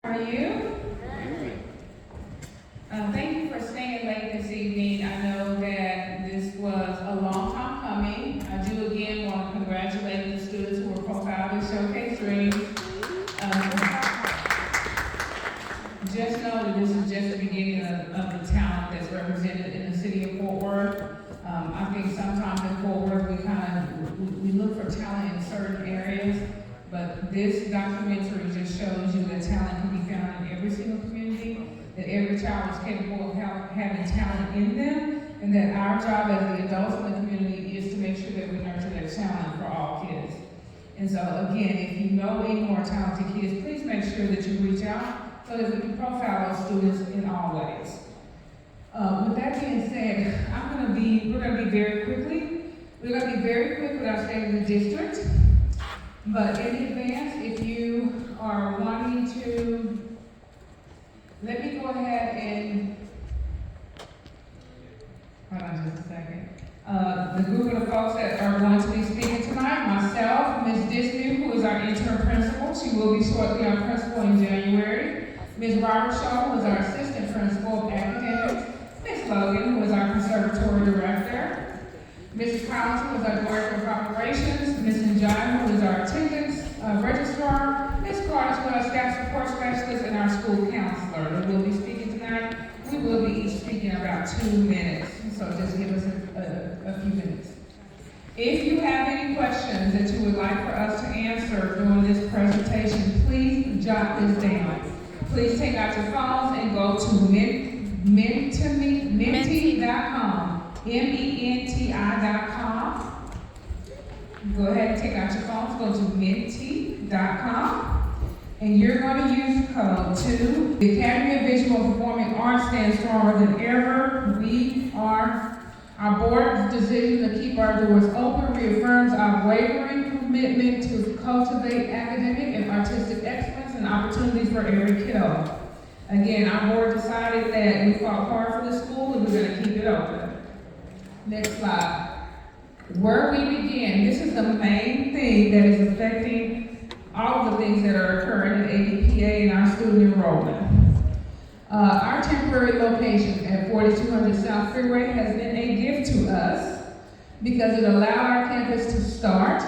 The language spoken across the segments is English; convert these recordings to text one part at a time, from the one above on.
How are you? Thank you for staying late this evening. I know that this was a long time coming. I do again want to congratulate the students who were profiled in Showcase Dreams. Just know that this is just the beginning of the talent that's represented in the city of Fort Worth. I think sometimes in Fort Worth we look for talent in certain areas, but this documentary just shows you that talent can be found in every single community, that every child is capable of having talent in them, and that our job as the adults in the community is to make sure that we nurture that talent for all kids. And so again, if you know any more talented kids, please make sure that you reach out so that we can profile those students in all ways. With that being said, we're gonna be very quick with our state of the district. But in advance, if you are wanting to, let me go ahead and, hold on just a second. The group of the folks that are going to be speaking tonight, myself, Ms. Disney, who is our interim principal. She will be shortly our principal in January. Ms. Robert Shaw, who is our assistant principal of academics. Ms. Logan, who is our conservatory director. Mrs. Collins, who is our director of operations. Ms. Njai, who is our attendance registrar. Ms. Carter, who is our staff support specialist, and our school counselor that will be speaking tonight. We will be each speaking about 2 minutes, so just give us a few minutes. If you have any questions that you would like for us to answer during this presentation, please jot this down. Please take out your phones and go to menti.com, MENTI.com. Go ahead and take out your phones, go to menti.com, and you're going to use code 2. The Academy of Visual Performing Arts stands stronger than ever. Our board's decision to keep our doors open reaffirms our wavering commitment to cultivate academic and artistic excellence and opportunities for every kiddo. Again, our board decided that we fought hard for the school and we're going to keep it open. Next slide. Where we begin, this is the main thing that is affecting all of the things that are occurring at AVPA and our student enrollment. Our temporary location at 4200 South Freeway has been a gift to us because it allowed our campus to start.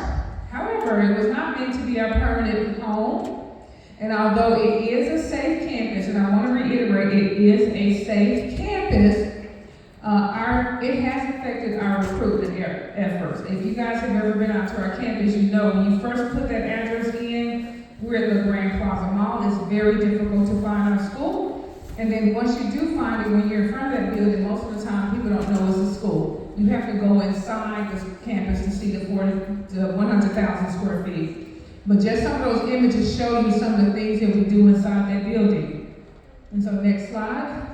However, it was not meant to be our permanent home. And although it is a safe campus, and I want to reiterate, it is a safe campus, it has affected our recruitment efforts. If you guys have ever been out to our campus, you know when you first put that address in, we're at the Grand Plaza Mall. It's very difficult to find our school. And then once you do find it, when you're in front of that building, most of the time people don't know it's a school. You have to go inside this campus to see the 100,000 square feet. But just some of those images show you some of the things that we do inside that building. And so next slide.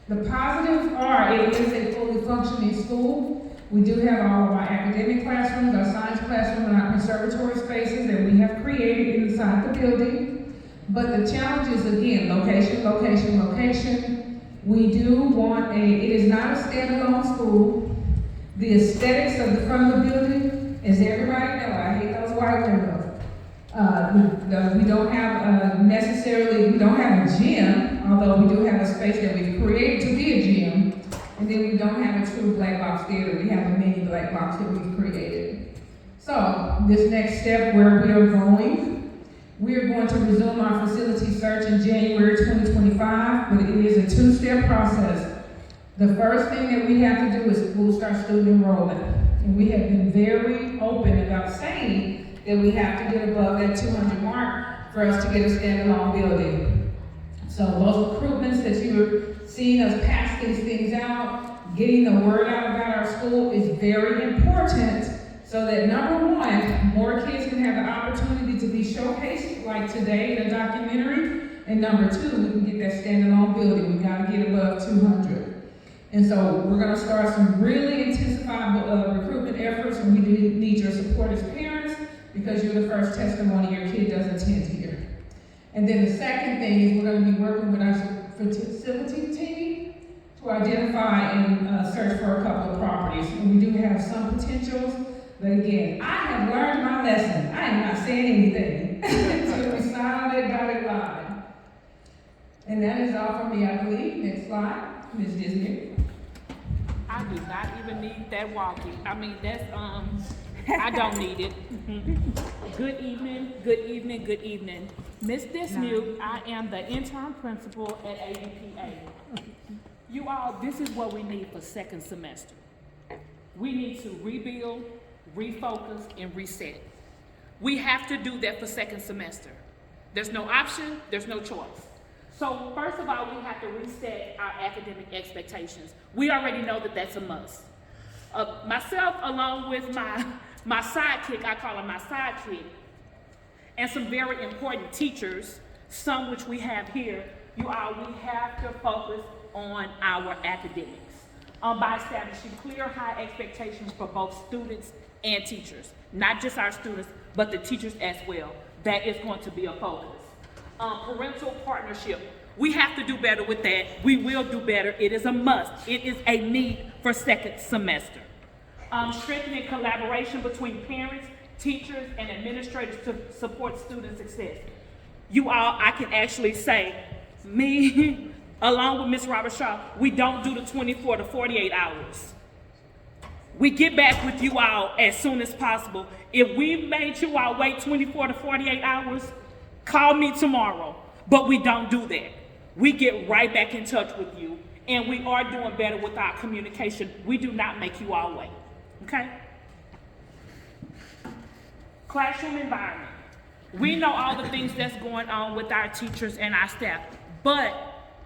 The positives are, it is a fully functioning school. We do have all of our academic classrooms, our science classroom, and our conservatory spaces that we have created inside the building. But the challenge is, again, location. We do want it is not a standalone school. The aesthetics of the front of the building, as everybody knows, I hate those white windows. We don't have we don't have a gym, although we do have a space that we've created to be a gym. And then we don't have a true black box theater. We have a mini black box that we've created. So this next step where we are going to resume our facility search in January 2025, but it is a 2-step process. The first thing that we have to do is boost our student enrollment. And we have been very open about saying that we have to get above that 200 mark for us to get a standalone building. So those recruitments that you're seeing us pass these things out, getting the word out about our school is very important so that number one, more kids can have the opportunity to be showcased like today in a documentary, and number two, we can get that standalone building. We gotta get above 200. And so we're gonna start some really intensified recruitment efforts, and we do need your support as parents because you're the first testimony your kid does attend here. And then the second thing is we're gonna be working with our facility team to identify and search for a couple of properties. And we do have some potentials, but again, I have learned my lesson. I am not saying anything until we sign on that dotted line. job. And that is all from me, I believe. Next slide, Ms. Disney. I do not even need that walkie. I mean, that's, I don't need it. Good evening, good evening, good evening. Ms. Dismuke, I am the intern principal at AVPA. You all, this is what we need for second semester. We need to rebuild, refocus, and reset. We have to do that for second semester. There's no option, there's no choice. So first of all, we have to reset our academic expectations. We already know that that's a must. Myself, along with my sidekick, I call her my sidekick, and some very important teachers, some which we have here, you all, we have to focus on our academics by establishing clear, high expectations for both students and teachers. Not just our students, but the teachers as well. That is going to be a focus. Parental partnership. We have to do better with that. We will do better. It is a must. It is a need for second semester. Strengthening collaboration between parents, teachers, and administrators to support student success. You all, I can actually say, me, along with Ms. Robert Shaw, we don't do the 24 to 48 hours. We get back with you all as soon as possible. If we made you all wait 24 to 48 hours, call me tomorrow. But we don't do that. We get right back in touch with you, and we are doing better with our communication. We do not make you all wait, okay? Classroom environment. We know all the things that's going on with our teachers and our staff, but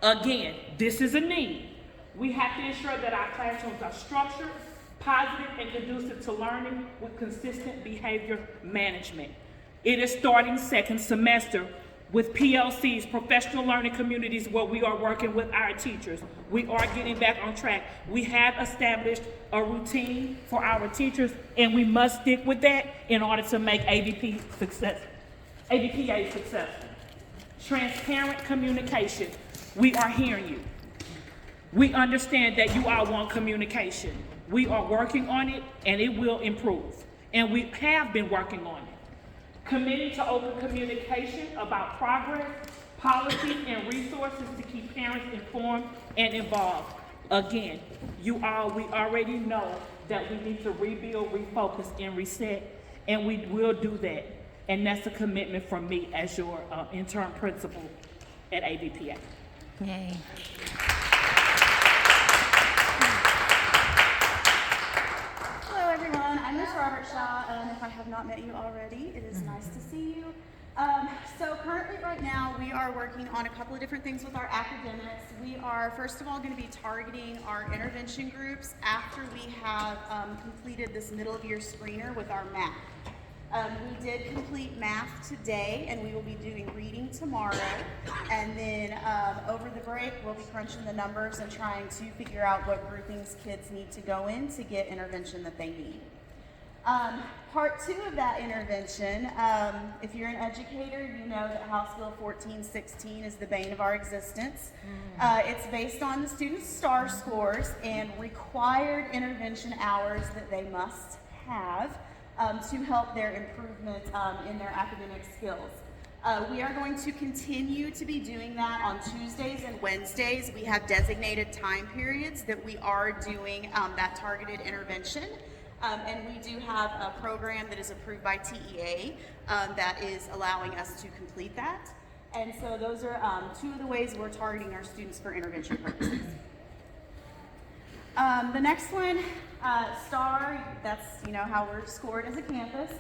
again, this is a need. We have to ensure that our classrooms are structured, positive, and conducive to learning with consistent behavior management. It is starting second semester with PLCs, professional learning communities, where we are working with our teachers. We are getting back on track. We have established a routine for our teachers, and we must stick with that in order to make AVPA successful. Transparent communication. We are hearing you. We understand that you all want communication. We are working on it, and it will improve. And we have been working on it. Committing to open communication about progress, policies, and resources to keep parents informed and involved. Again, you all, we already know that we need to rebuild, refocus, and reset, and we will do that. And that's a commitment from me as your intern principal at AVPA. Yay. Hello everyone, I'm Ms. Robert Shaw, and if I have not met you already, it is nice to see you. So currently right now we are working on a couple of different things with our academics. We are first of all going to be targeting our intervention groups after we have completed this middle of year screener with our math. We did complete math today, and we will be doing reading tomorrow. And then over the break, we'll be crunching the numbers and trying to figure out what groupings kids need to go in to get intervention that they need. Part 2 of that intervention, if you're an educator, you know that House Bill 1416 is the bane of our existence. It's based on the students' STAR scores and required intervention hours that they must have to help their improvement in their academic skills. We are going to continue to be doing that on Tuesdays and Wednesdays. We have designated time periods that we are doing that targeted intervention. And we do have a program that is approved by TEA that is allowing us to complete that. And so those are 2 of the ways we're targeting our students for intervention purposes. The next one, STAR, that's how we're scored as a campus.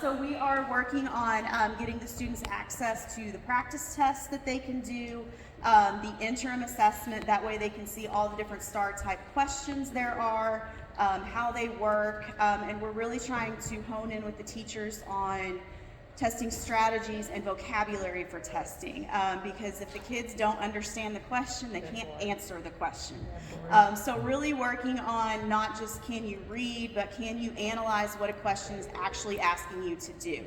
So we are working on getting the students access to the practice tests that they can do, the interim assessment, that way they can see all the different STAR type questions there are, how they work, and we're really trying to hone in with the teachers on testing strategies and vocabulary for testing, because if the kids don't understand the question, they can't answer the question. So really working on not just can you read, but can you analyze what a question is actually asking you to do.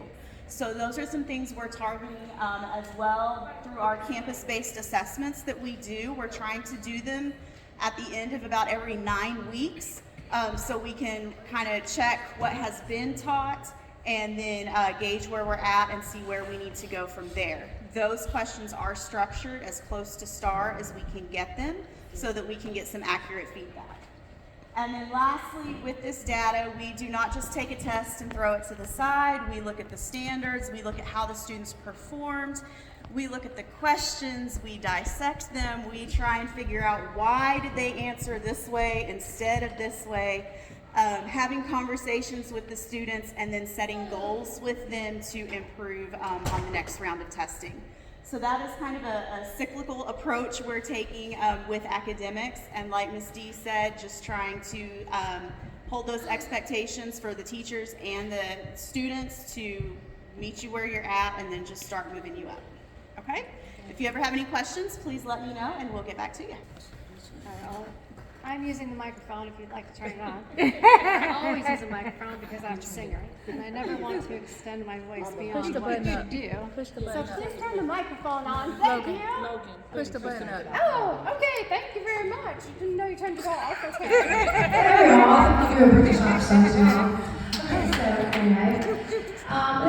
So those are some things we're targeting as well through our campus-based assessments that we do. We're trying to do them at the end of about every 9 weeks, so we can kind of check what has been taught and then gauge where we're at and see where we need to go from there. those questions are structured as close to STAR as we can get them so that we can get some accurate feedback. And then lastly, with this data, we do not just take a test and throw it to the side. We look at the standards, we look at how the students performed, we look at the questions, we dissect them, we try and figure out why did they answer this way instead of this way, having conversations with the students and then setting goals with them to improve on the next round of testing. So that is kind of a cyclical approach we're taking with academics, and like Ms. D said, just trying to hold those expectations for the teachers and the students to meet you where you're at and then just start moving you up. Okay? If you ever have any questions, please let me know and we'll get back to you. I'm using the microphone if you'd like to turn it on. I always use a microphone because I'm a singer, and I never want to extend my voice beyond what you do. Push the So button up. please turn the microphone on. Thank you. Push the button up. Oh, okay. Thank you very much. Didn't know you turned it off. Okay. Hey y'all, I'll do a British accent now. Okay, so anyway,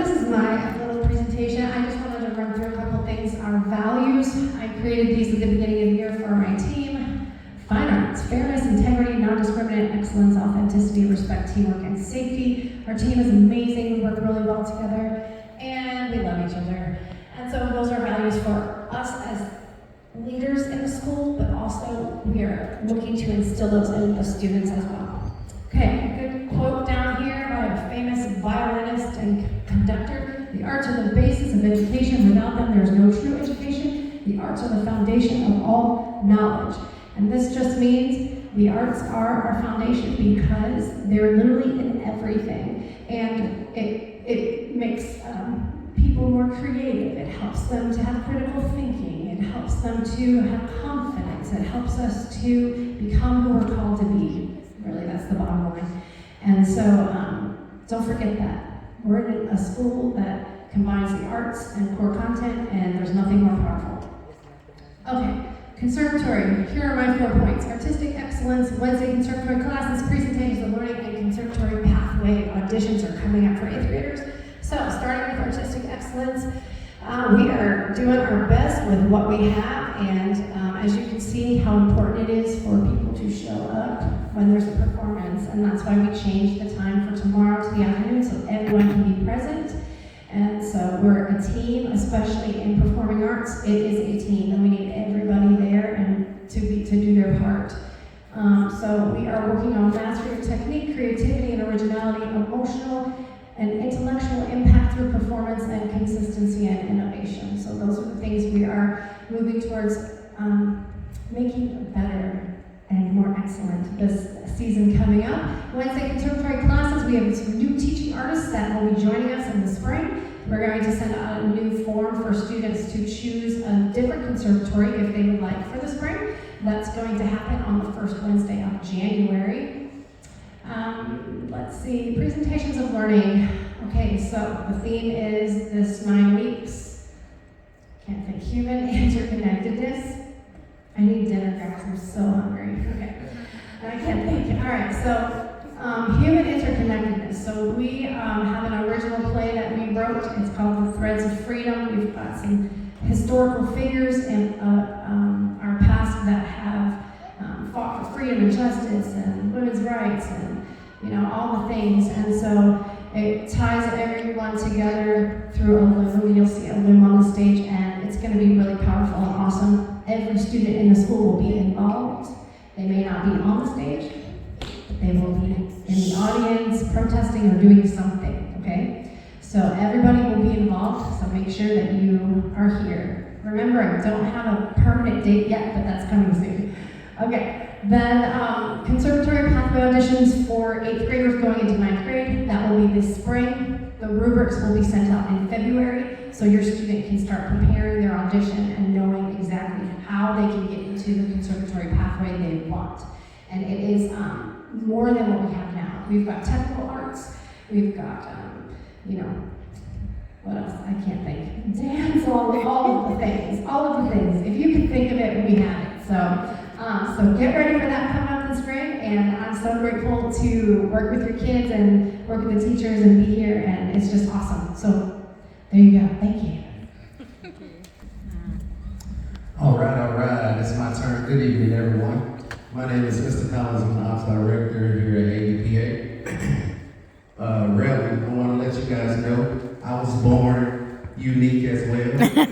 this is my little presentation. I just wanted to run through a couple things. Our values, I created these at the beginning of the year for my team. Fine arts, fairness, integrity, non-discriminant, excellence, authenticity, respect, teamwork, and safety. Our team is amazing, we work really well together, and we love each other. And so those are values for us as leaders in the school, but also we are looking to instill those in the students as well. Okay, a good quote down here by a famous violinist and conductor. The arts are the basis of education. Without them, there is no true education. The arts are the foundation of all knowledge. And this just means the arts are our foundation because they're literally in everything. And it makes people more creative. It helps them to have critical thinking. It helps them to have confidence. It helps us to become who we're called to be. Really, that's the bottom line. And so don't forget that. We're in a school that combines the arts and core content, and there's nothing more powerful. Okay. Conservatory, here are my 4 points. Artistic excellence, Wednesday conservatory classes, presentations of learning, and conservatory pathway auditions are coming up for 8th graders. So, starting with artistic excellence, we are doing our best with what we have, and as you can see how important it is for people to show up when there's a performance, and that's why we changed the time for tomorrow to the afternoon so everyone can be present. And so we're a team, especially in performing arts. It is a team, and we need everybody there and to do their part. So we are working on mastery of technique, creativity and originality, emotional and intellectual impact through performance, and consistency and innovation. So those are the things we are moving towards making better and more excellent this season coming up. Wednesday conservatory classes, we have some new teaching artists that will be joining us in the spring. We're going to send out a new form for students to choose a different conservatory if they would like for the spring. That's going to happen on the first Wednesday of January. Let's see, presentations of learning. Okay, so the theme is this 9 weeks. Can't think, human interconnectedness. I need dinner, guys, I'm so hungry. Okay, I can't think. All right, so human interconnectedness. So we have an original play that we wrote. It's called The Threads of Freedom. We've got some historical figures in our past that have fought for freedom and justice and women's rights and all the things. And so it ties everyone together through a loom. You'll see a loom on the stage, and it's going to be really powerful and awesome. Every student in the school will be involved. They may not be on the stage, but they will be in the audience, protesting or doing something, okay? So everybody will be involved, so make sure that you are here. Remember, I don't have a permanent date yet, but that's coming soon. Okay, then conservatory pathway auditions for 8th graders going into 9th grade. That will be this spring. The rubrics will be sent out in February, so your student can start preparing their audition and knowing exactly how they can get into the conservatory pathway they want. And it is more than what we have now. We've got technical arts, we've got, what else? I can't think. Dance, all of the things. If you can think of it, we have it. So get ready for that coming up this spring, and I'm so grateful to work with your kids and work with the teachers and be here, and it's just awesome. So there you go. Thank you. good evening, everyone. My name is Mr. Collins. I'm the Ops Director here at AVPA. Really, I want to let you guys know I was born unique as well, as you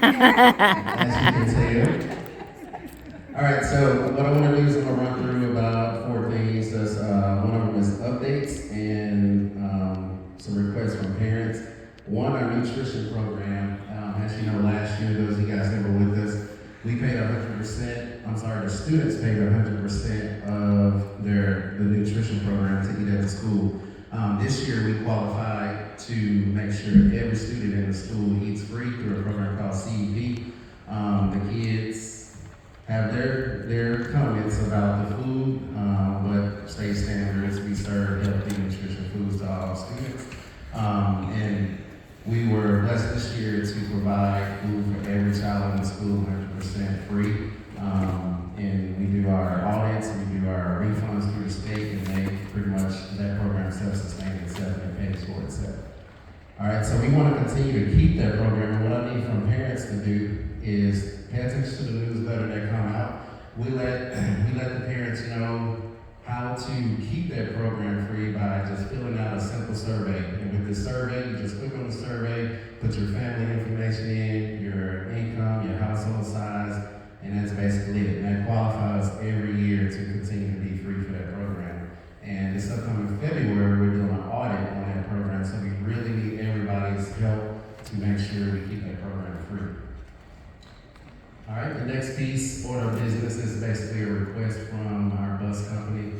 can tell. All right, so what I want to do is I'm going to run through about 4 things. That's, one of them is updates and some requests from parents. One, our nutrition program. As you know, last year, those of you guys that were with us, we paid 100%, the students paid 100% of the nutrition program to eat at the school. This year we qualified to make sure every student in the school eats free through a program called CEP. The kids have their comments about the food, but state standards, we serve healthy nutrition foods to all students. And we were blessed this year to provide food for every child in the school 100% free. And we do our audits, we do our refunds through the state, and they pretty much, that program self-sustains itself and pays for itself. All right, so we want to continue to keep that program. And what I need from parents to do is pay attention to the newsletter that come out. We let the parents know how to keep that program free by just filling out a simple survey. And with the survey, you just click on the survey, put your family information in, your income, your household size, and that's basically it. And that qualifies every year to continue to be free for that program. And this upcoming February, we're doing an audit on that program, so we really need everybody's help to make sure we keep that program free. All right, the next piece, order of business, is basically a request from our bus company.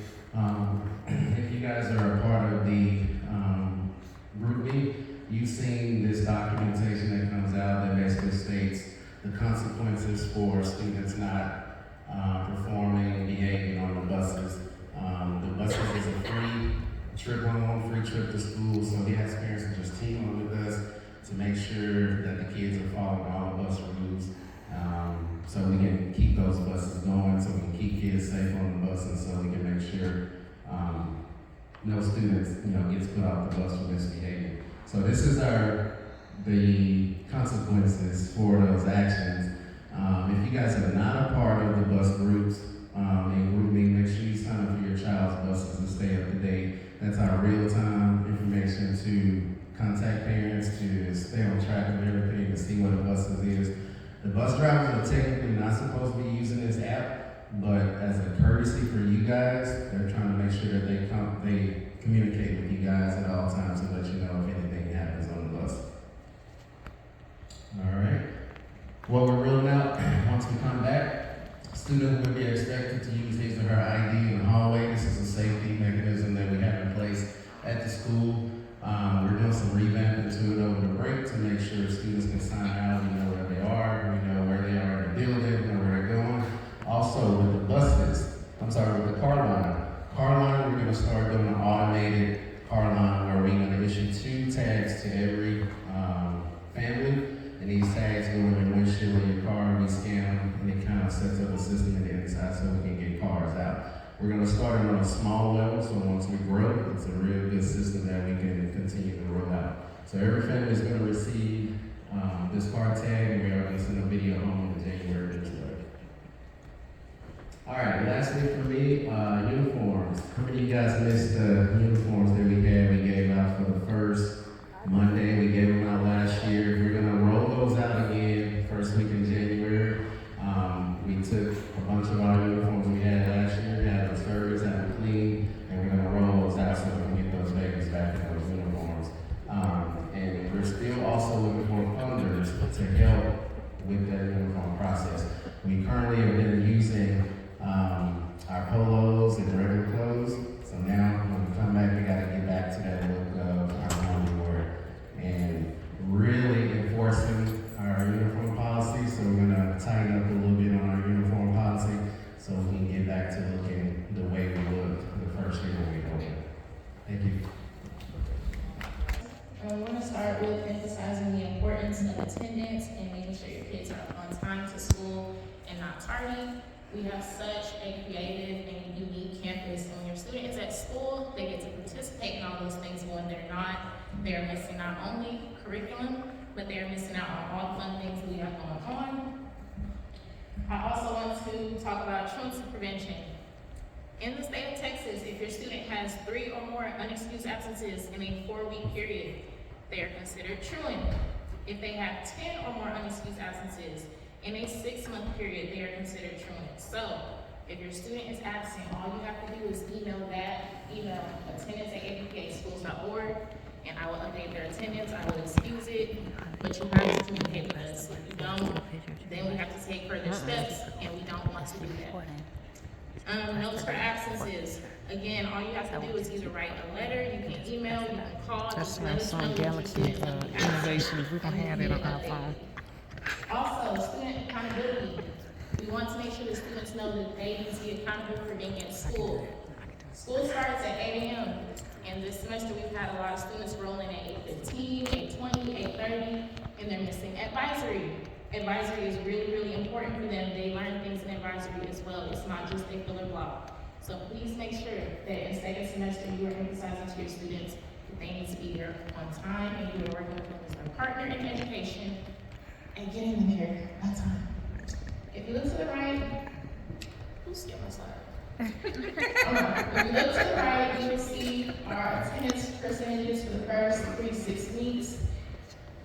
If you guys are a part of the group meeting, you've seen this documentation that comes out that basically states the consequences for students not performing and behaving on the buses. The buses is a free trip home, free trip to school, so we ask parents to just team up with us to make sure that the kids are following all the bus rules. So we can keep those buses going, so we can keep kids safe on the buses, so we can make sure no students, gets put off the bus for misbehaving. So this is the consequences for those actions. If you guys are not a part of the bus groups and grouping, make sure you sign up for your child's buses to stay up to date. That's our real-time information to contact parents, to stay on track of everything, to see what the buses is. The bus drivers are technically not supposed to be using this app, but as a courtesy for you guys, they're trying to make sure that they communicate with you guys at all times to let you know if anything happens on the bus. All right. What we're rolling out, once we come back, students will be expected to use his or her ID in the hallway. This is a safety mechanism that we have in place at the school. We're doing some revamping to it over the break to make sure students can sign out, we know where they are, we know where they are in the building, we know where they're going. Also, with the with the car line, we're gonna start doing an automated car line where we're gonna issue 2 tags to every family, and these tags go in the windshield of your car, we scan them, and it kind of sets up a system in the inside so we can get cars out. We're going to start it on a small level, so once we grow, it's a real good system that we can continue to roll out. So every family is going to receive this car tag, and we are going to send a video home in January this way. All right, lastly for me, uniforms. How many of you guys missed the uniforms that we had? We gave out for the first Monday. We gave them out last year. We're going to roll those out again first week in January. We took a bunch of our uniforms we had last year, had them service, had them clean, and we're going to roll those out so we can get those babies back in those uniforms. And we're still also looking for funders to help with that uniform process. We currently have been using our polos and regular clothes, so now when we come back, we got to get back to that look of our morning wear and really enforcing our uniform policy. So we're going to tighten up a little bit on our uniform policy so we can get back to looking the way we looked the first year when we opened. Thank you. I want to start with emphasizing the importance of attendance and making sure your kids are on time to school and not tardy. We have such a creative and unique campus, and when your student is at school, they get to participate in all those things. When they're not, they're missing not only curriculum, but they're missing out on all the fun things we have going on. I also want to talk about truancy prevention. In the state of Texas, if your student has 3 or more unexcused absences in a 4-week period, they are considered truant. If they have 10 or more unexcused absences in a 6-month period, they are considered truant. So, if your student is absent, all you have to do is email attendance@avpaschools.org, and I will update their attendance. I will excuse it, but you have to communicate with us. If you don't, then we have to take further steps, and we don't want to do that. Notes for absences. Again, all you have to do is either write a letter, you can email, you can call. That's just my let us know son that Galaxy your student is absent, Innovations. We're gonna have it on our and phone. also, student accountability. We want to make sure the students know that they need to be accountable for being in school. School starts at 8 a.m. And this semester, we've had a lot of students rolling at 8:15, 8:20, 8:30, and they're missing advisory. Advisory is really, really important for them. They learn things in advisory as well. It's not just a filler block. So please make sure that in second semester, you are emphasizing to your students that they need to be here on time, and you are working with them as their partner in education and getting them here on time. If you look to the right, who's skipped my slide? If you look to the right, you will see our attendance percentages for the first 3 to 6 weeks.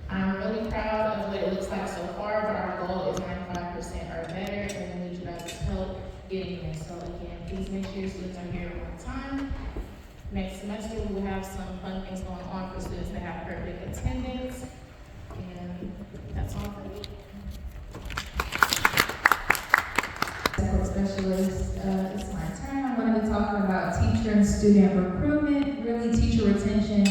I'm really proud of what it looks like so far, but our goal is 95% or better, and we need you guys' help getting there. So again, please make sure your students are here on time. Next semester, we will have some fun things going on for students that have perfect attendance, and that's all for me. Support specialist, it's my turn. I'm going to be talking about teacher and student recruitment, really teacher retention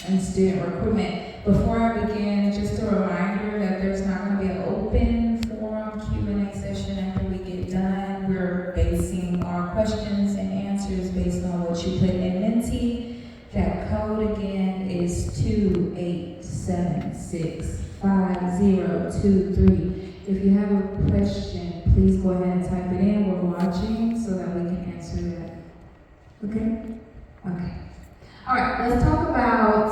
and student recruitment. Before I begin, just a reminder that there's not going to be an open forum Q&A session after we get done. We're basing our questions and answers based on what you put in Menti. That code again is 28765023. If you have a question, please go ahead and type it in. We're watching so that we can answer that. Okay? Okay. All right, let's talk about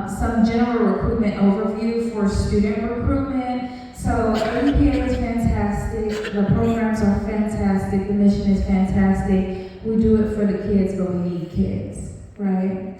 some general recruitment overview for student recruitment. So AVPA is fantastic. The programs are fantastic. The mission is fantastic. We do it for the kids, but we need kids, right?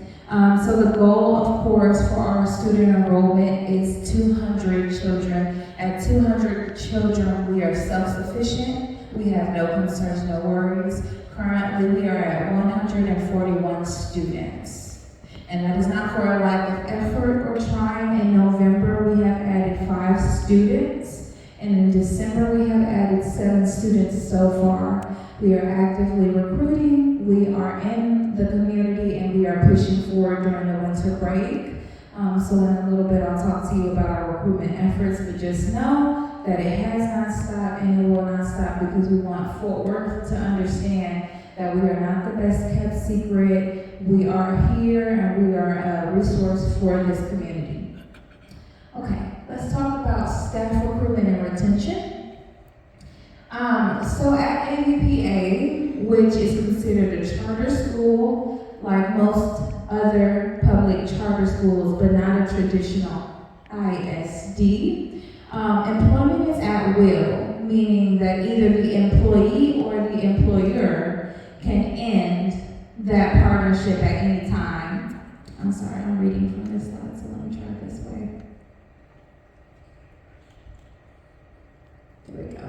So the goal, of course, for our student enrollment is 200 children. At 200 children, we are self-sufficient. We have no concerns, no worries. Currently, we are at 141 students. And that is not for a lack of effort or trying. In November, we have added 5 students. And in December, we have added 7 students so far. We are actively recruiting. We are in the community and we are pushing forward during the winter break. So in a little bit, I'll talk to you about our recruitment efforts, but just know that it has not stopped and it will not stop because we want Fort Worth to understand that we are not the best kept secret. We are here and we are a resource for this community. Okay, let's talk about staff recruitment and retention. So at AVPA, which is considered a charter school, like most other public charter schools, but not a traditional ISD, employment is at will, meaning that either the employee or the employer can end that partnership at any time. I'm sorry, I'm reading from this slide, so let me try it this way. There we go.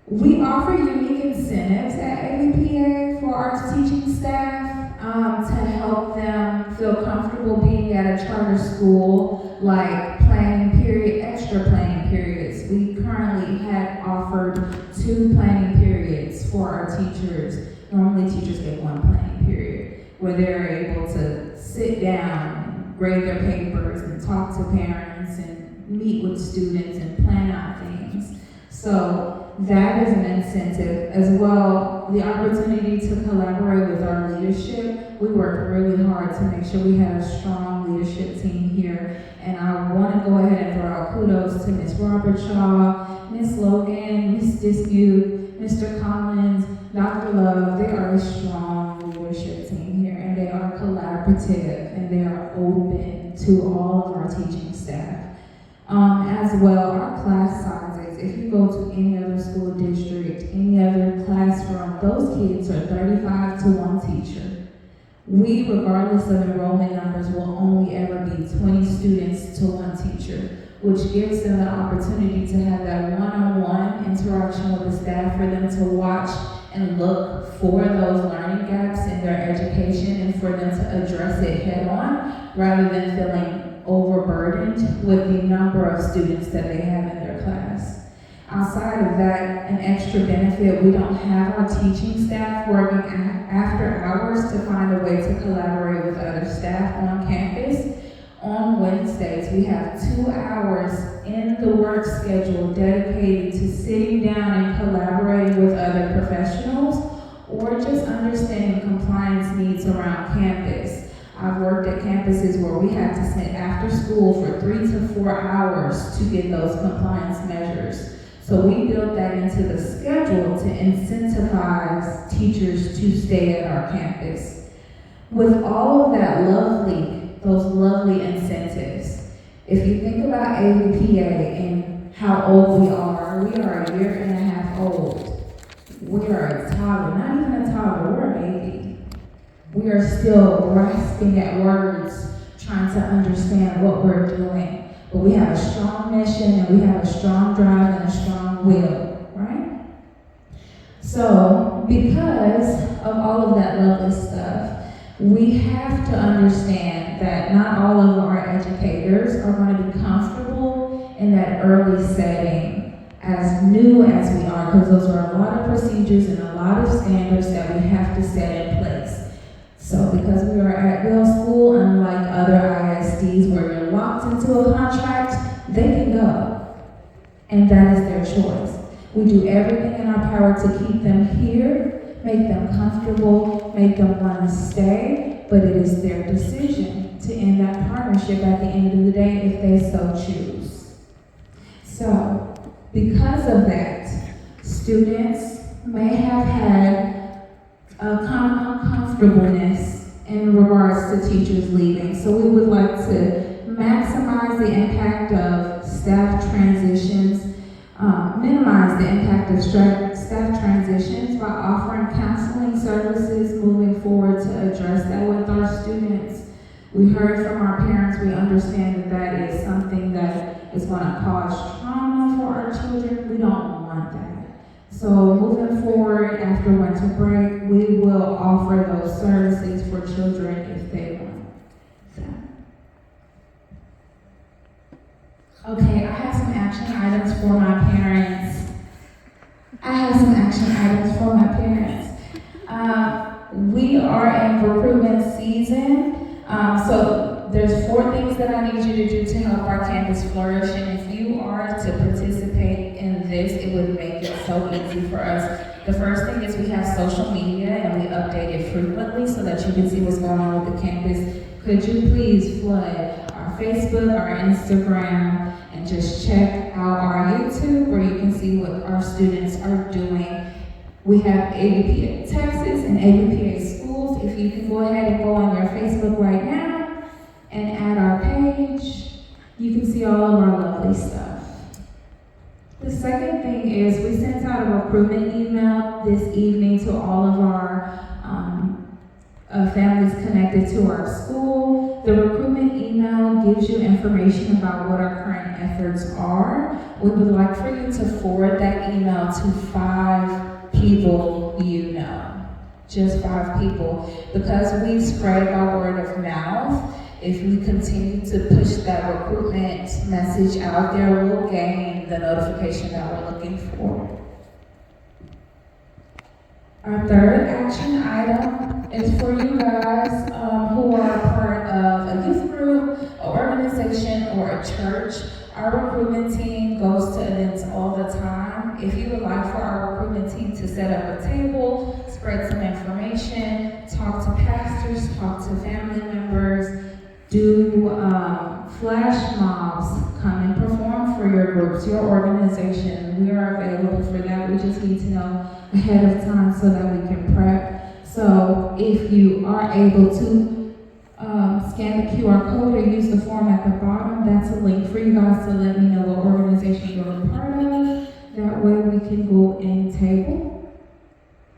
We offer unique incentives at AVPA for our teaching staff to help them feel comfortable being at a charter school, like planning period, extra planning periods. We currently have offered 2 planning periods for our teachers. Normally teachers get 1 planning period where they're able to sit down, grade their papers, and talk to parents, and meet with students, and plan out things. So that is an incentive. As well, the opportunity to collaborate with our leadership. We work really hard to make sure we have a strong leadership team here. And I want to go ahead and throw out kudos to Ms. Robertshaw, Ms. Logan, Ms. Dispute, Mr. Collins, Dr. Love. They are a strong leadership team here, and they are collaborative, and they are open to all of our teaching staff. As well, our class size is campus, if you go to any other school district, any other classroom, those kids are 35 to 1 teacher. We, regardless of enrollment numbers, will only ever be 20 students to 1 teacher, which gives them the opportunity to have that one-on-one interaction with the staff for them to watch and look for those learning gaps in their education and for them to address it head on rather than feeling overburdened with the number of students that they have in their class. Outside of that, an extra benefit, we don't have our teaching staff working after hours to find a way to collaborate with other staff on campus. On Wednesdays, we have 2 hours in the work schedule dedicated to sitting down and collaborating with other professionals or just understanding compliance needs around campus. I've worked at campuses where we had to sit after school for 3 to 4 hours to get those compliance measures. So we built that into the schedule to incentivize teachers to stay at our campus. With all of that those lovely incentives, if you think about AVPA and how old we are a year and a half old. We are a toddler, not even a toddler, we're a baby. We are still grasping at words, trying to understand what we're doing. But we have a strong mission and we have a strong drive and a strong will, right? So, because of all of that lovely stuff, we have to understand that not all of our educators are going to be comfortable in that early setting, as new as we are, because those are a lot of procedures and a lot of standards that we have to set in place. So because we are at Will School, unlike other ISDs where you're locked into a contract, they can go. And that is their choice. We do everything in our power to keep them here, make them comfortable, make them want to stay, but it is their decision to end that partnership at the end of the day if they so choose. So, because of that, students may have had a kind of uncomfortableness in regards to teachers leaving. So we would like to maximize the impact of staff transitions, minimize the impact of staff transitions by offering counseling services moving forward to address that with our students. We heard from our parents, we understand that that is something that is going to cause trauma for our children. We don't want that. So moving forward after winter break, we will offer those services for children if they want them. Okay, I have some action items for my parents. We are in recruitment season, so there's 4 things that I need you to do to help our campus flourish, and if you are to participate in this, it would make it so easy for us. The first thing is we have social media, and we update it frequently so that you can see what's going on with the campus. Could you please flood our Facebook, our Instagram, and just check out our YouTube where you can see what our students are doing. We have AVPA Texas and AVPA Schools. If you can go ahead and go on your Facebook right now and add our page, you can see all of our lovely stuff. The second thing is we sent out a recruitment email this evening to all of our families connected to our school. The recruitment email gives you information about what our current efforts are. We would like for you to forward that email to 5 people you know. Just 5 people. Because we spread by word of mouth, if we continue to push that recruitment message out there, we'll gain the notification that we're looking for. Our third action item is for you guys who are part of a youth group, an organization, or a church. Our recruitment team goes to events all the time. If you would like for our recruitment team to set up a table, spread some information, talk to pastors, talk to family members, do flash mobs, come and perform for your groups, your organization. We are available for that. We just need to know ahead of time so that we can prep. So if you are able to scan the QR code or use the form at the bottom, that's a link for you guys to let me know what organization you're a part of. that way we can go in table.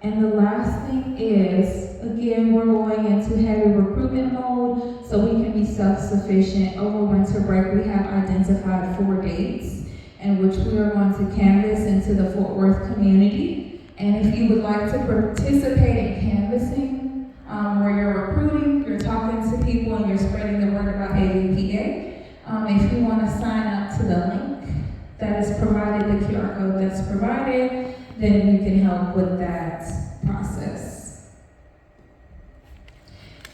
And the last thing is, again, we're going into heavy recruitment mode so we can be self-sufficient. Over winter break, we have identified 4 dates in which we are going to canvass into the Fort Worth community. And if you would like to participate in canvassing, where you're recruiting, you're talking to people, and you're spreading the word about AVPA, if you want to sign up to the link that is provided, the QR code that's provided, then you can help with that process.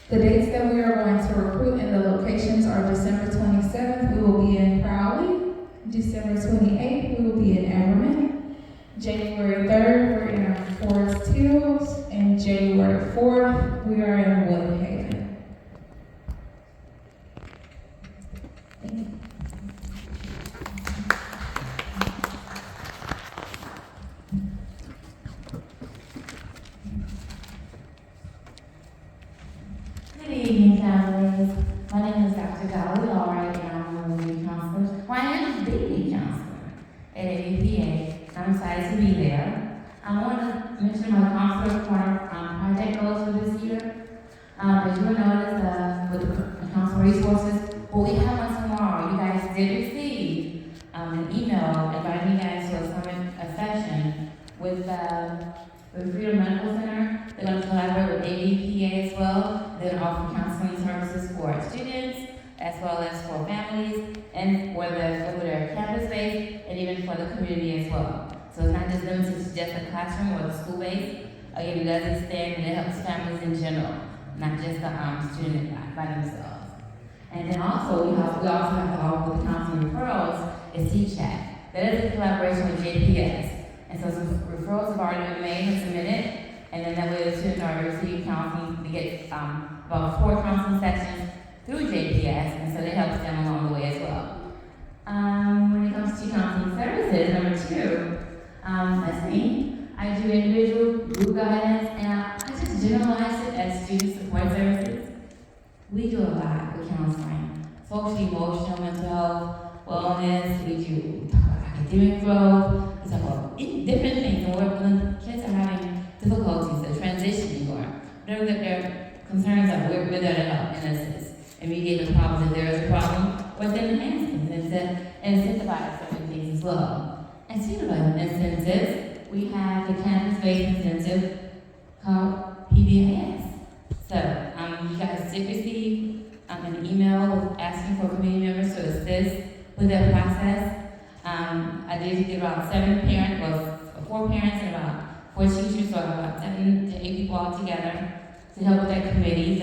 The dates that we are going to recruit and the locations are December 27th, we will be in Crowley. December 28th, we will be in Everman. January 3rd, we're in Forest Hills. And January 4th, we are in Woodhaven. Thank you. Good evening, families. My name is Dr. Dolly Laurie, and I'm a lead counselor. Well, I am the lead counselor at AVPA. I'm excited to be there. I want to mention my counselor project goals for this year. As you notice, with the council resources, well, we have one tomorrow. You guys did receive an email inviting you guys to a session with the Freedom Medical Center. They're going to collaborate with AVPA as well. They're going to offer counseling services for students, as well as for families, and for their campus base, and even for the community as well. So it's not just limited to just the classroom or the school base. Again, it does extend and it helps families in general, not just the student by themselves. And then also, we also have to offer with the counseling referrals is T-Chat. That is a collaboration with JPS. And so some referrals have already been made and submitted, and then that way the students are receiving counseling. They get about 4 counseling sessions through JPS, and so that helps them along the way as well. When it comes to counseling services, number 2, that's me. I do individual group guidance, and I just generalize it as student support services. We do a lot with counseling, social, emotional, mental health, wellness. We do talk about academic growth. We talk about different things, and when kids are having difficulties, they're transitioning, or whatever their concerns are, we're there to help in a sense. Alleviate the problems if there is a problem, or then enhance them and incentivize certain things as well. And speaking of incentives, we have the campus-based incentive called PBIS. So you guys did receive an email asking for community members to assist with that process. I did get about 4 parents and about 4 teachers, so about 7 to 8 people all together to help with that committee.